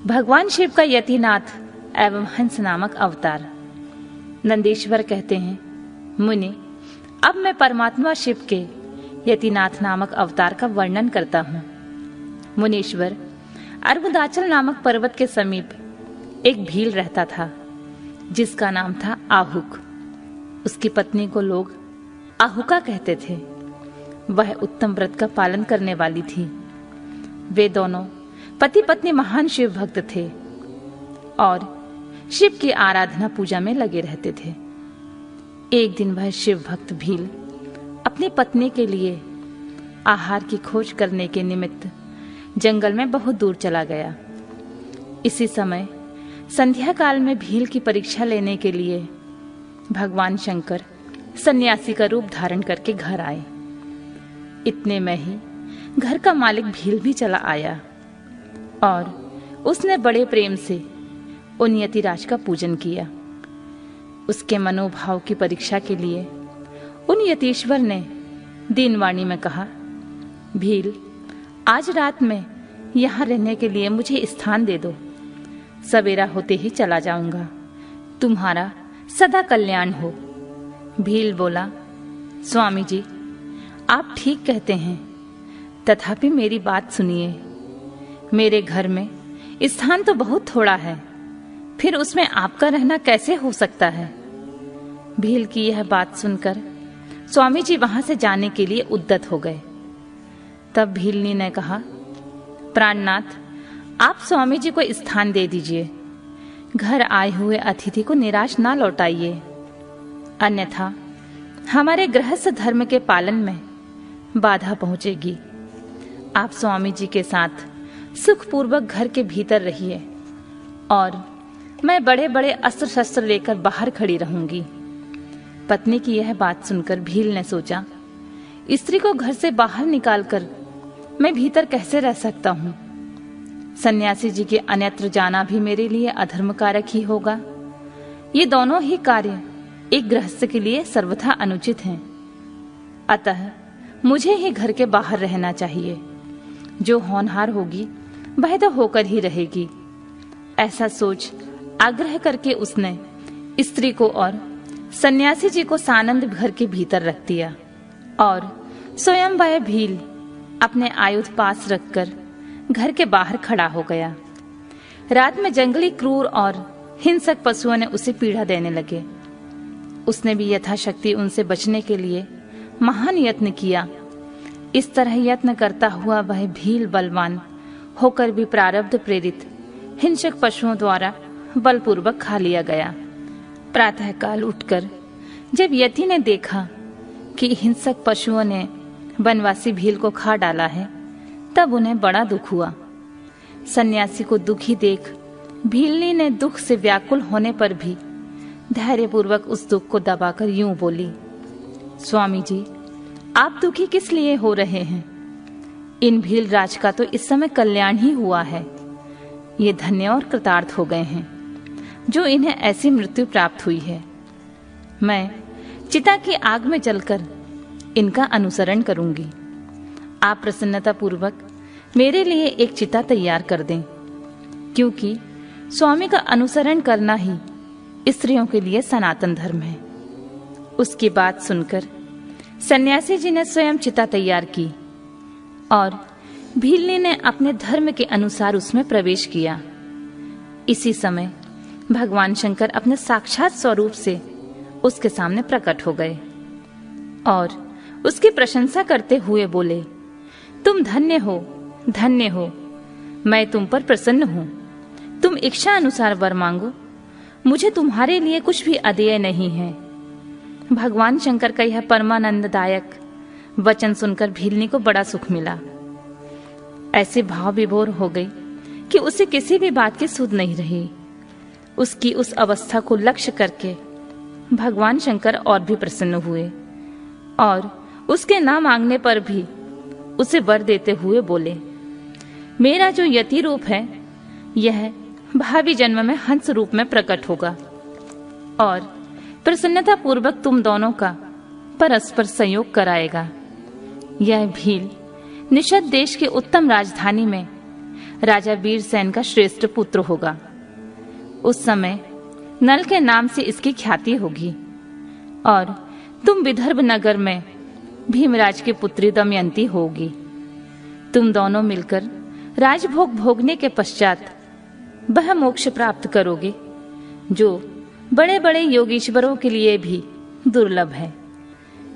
भगवान शिव का यतिनाथ एवं हंस नामक अवतार। नंदीश्वर कहते हैं, मुनि, अब मैं परमात्मा शिव के यतिनाथ नामक अवतार का वर्णन करता हूँ। मुनीश्वर, अर्बुदाचल नामक पर्वत के समीप एक भील रहता था जिसका नाम था आहुक। उसकी पत्नी को लोग आहुका कहते थे। वह उत्तम व्रत का पालन करने वाली थी। वे दोनों पति पत्नी महान शिव भक्त थे और शिव की आराधना पूजा में लगे रहते थे। एक दिन वह शिव भक्त भील अपनी पत्नी के लिए आहार की खोज करने के निमित्त जंगल में बहुत दूर चला गया। इसी समय संध्या काल में भील की परीक्षा लेने के लिए भगवान शंकर सन्यासी का रूप धारण करके घर आए। इतने में ही घर का मालिक भील भी चला आया और उसने बड़े प्रेम से उन यतिराज का पूजन किया। उसके मनोभाव की परीक्षा के लिए उन यतीश्वर ने दीनवाणी में कहा, भील, आज रात में यहाँ रहने के लिए मुझे स्थान दे दो। सवेरा होते ही चला जाऊंगा। तुम्हारा सदा कल्याण हो। भील बोला, स्वामी जी, आप ठीक कहते हैं, तथापि मेरी बात सुनिए। मेरे घर में स्थान तो बहुत थोड़ा है, फिर उसमें आपका रहना कैसे हो सकता है? भील की यह बात सुनकर स्वामी जी वहां से जाने के लिए उद्यत हो गए। तब भीलनी ने कहा, प्राणनाथ, आप स्वामी जी को स्थान दे दीजिए। घर आए हुए अतिथि को निराश ना लौटाइए, अन्यथा हमारे गृहस्थ धर्म के पालन में बाधा पहुंचेगी। आप स्वामी जी के साथ सुखपूर्वक घर के भीतर रहिए और मैं बड़े बड़े अस्त्र शस्त्र लेकर बाहर खड़ी रहूंगी। पत्नी की यह बात सुनकर भील ने सोचा, स्त्री को घर से बाहर निकालकर मैं भीतर कैसे रह सकता हूँ? सन्यासी जी के अन्यत्र जाना भी मेरे लिए अधर्म कारक ही होगा। ये दोनों ही कार्य एक गृहस्थ के लिए सर्वथा अनुचित हैं। अतः मुझे ही घर के बाहर रहना चाहिए। जो होनहार होगी वह तो होकर ही रहेगी। ऐसा सोच आग्रह करके उसने स्त्री को और सन्यासी जी को सानंद घर के भीतर रख दिया और स्वयं वह भील अपने आयुध पास रखकर घर के बाहर खड़ा हो गया। रात में जंगली क्रूर और हिंसक पशुओं ने उसे पीड़ा देने लगे। उसने भी यथाशक्ति उनसे बचने के लिए महान यत्न किया। इस तरह यत्न करता हुआ वह भील बलवान होकर भी प्रारब्ध प्रेरित हिंसक पशुओं द्वारा बलपूर्वक खा लिया गया। प्रातःकाल उठकर जब यति ने देखा कि हिंसक पशुओं ने वनवासी भील को खा डाला है, तब उन्हें बड़ा दुख हुआ। सन्यासी को दुखी देख भीलनी ने दुख से व्याकुल होने पर भी धैर्यपूर्वक उस दुख को दबाकर यूं बोली, स्वामी जी, आप दुखी किस लिए हो रहे हैं? इन भील राज का तो इस समय कल्याण ही हुआ है। ये धन्य और कृतार्थ हो गए हैं जो इन्हें ऐसी मृत्यु प्राप्त हुई है। मैं चिता की आग में जलकर इनका अनुसरण करूंगी। आप प्रसन्नता पूर्वक मेरे लिए एक चिता तैयार कर दें, क्योंकि स्वामी का अनुसरण करना ही स्त्रियों के लिए सनातन धर्म है। उसकी बात सुनकर सन्यासी जी ने स्वयं चिता तैयार की और भीलनी ने अपने धर्म के अनुसार उसमें प्रवेश किया। इसी समय भगवान शंकर अपने साक्षात स्वरूप से उसके सामने प्रकट हो गए और उसकी प्रशंसा करते हुए बोले, तुम धन्य हो, धन्य हो। मैं तुम पर प्रसन्न हूँ। तुम इच्छा अनुसार वर मांगो, मुझे तुम्हारे लिए कुछ भी अदेय नहीं है। भगवान शंकर का यह परमानंददायक वचन सुनकर भीलनी को बड़ा सुख मिला। ऐसे भाव विभोर हो गई कि उसे किसी भी बात की सुध नहीं रही। उसकी उस अवस्था को लक्ष्य करके भगवान शंकर और भी प्रसन्न हुए और उसके ना मांगने पर भी उसे वर देते हुए बोले, मेरा जो यति रूप है यह भावी जन्म में हंस रूप में प्रकट होगा और प्रसन्नता पूर्वक तुम दोनों का परस्पर संयोग कराएगा। यह भील निषद देश की उत्तम राजधानी में राजा वीरसेन का श्रेष्ठ पुत्र होगा। उस समय नल के नाम से इसकी ख्याति होगी और तुम विदर्भ नगर में भीमराज की पुत्री दमयंती होगी। तुम दोनों मिलकर राजभोग भोगने के पश्चात वह मोक्ष प्राप्त करोगे जो बड़े बड़े योगीश्वरों के लिए भी दुर्लभ है।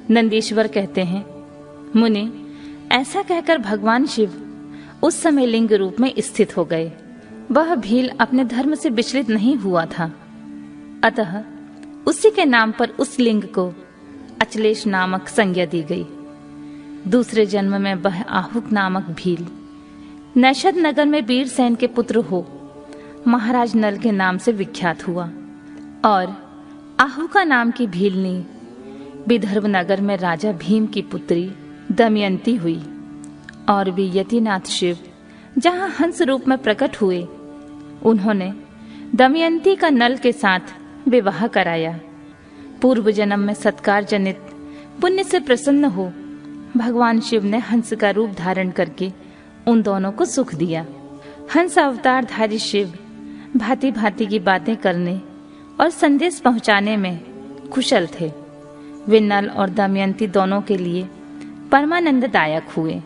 नंदीश्वर कहते हैं, मुनि, ऐसा कहकर भगवान शिव उस समय लिंग रूप में स्थित हो गए। वह भील अपने धर्म से विचलित नहीं हुआ था, अतः उसी के नाम पर उस लिंग को अचलेश नामक संज्ञा दी गई। दूसरे जन्म में वह आहुक नामक भील नैषद नगर में वीरसेन के पुत्र हो महाराज नल के नाम से विख्यात हुआ और आहुका नाम की भीलनी विदर्भ नगर में राजा भीम की पुत्री दमयंती हुई। और वे यतिनाथ शिव जहां हंस रूप में प्रकट हुए, उन्होंने दमयंती का नल के साथ विवाह कराया। पूर्व जन्म में सत्कार जनित पुण्य से प्रसन्न हो भगवान शिव ने हंस का रूप धारण करके उन दोनों को सुख दिया। हंस अवतारधारी शिव भांति भांति की बातें करने और संदेश पहुंचाने में कुशल थे। वे नल और दमयंती दोनों के लिए परमानंददायक हुए।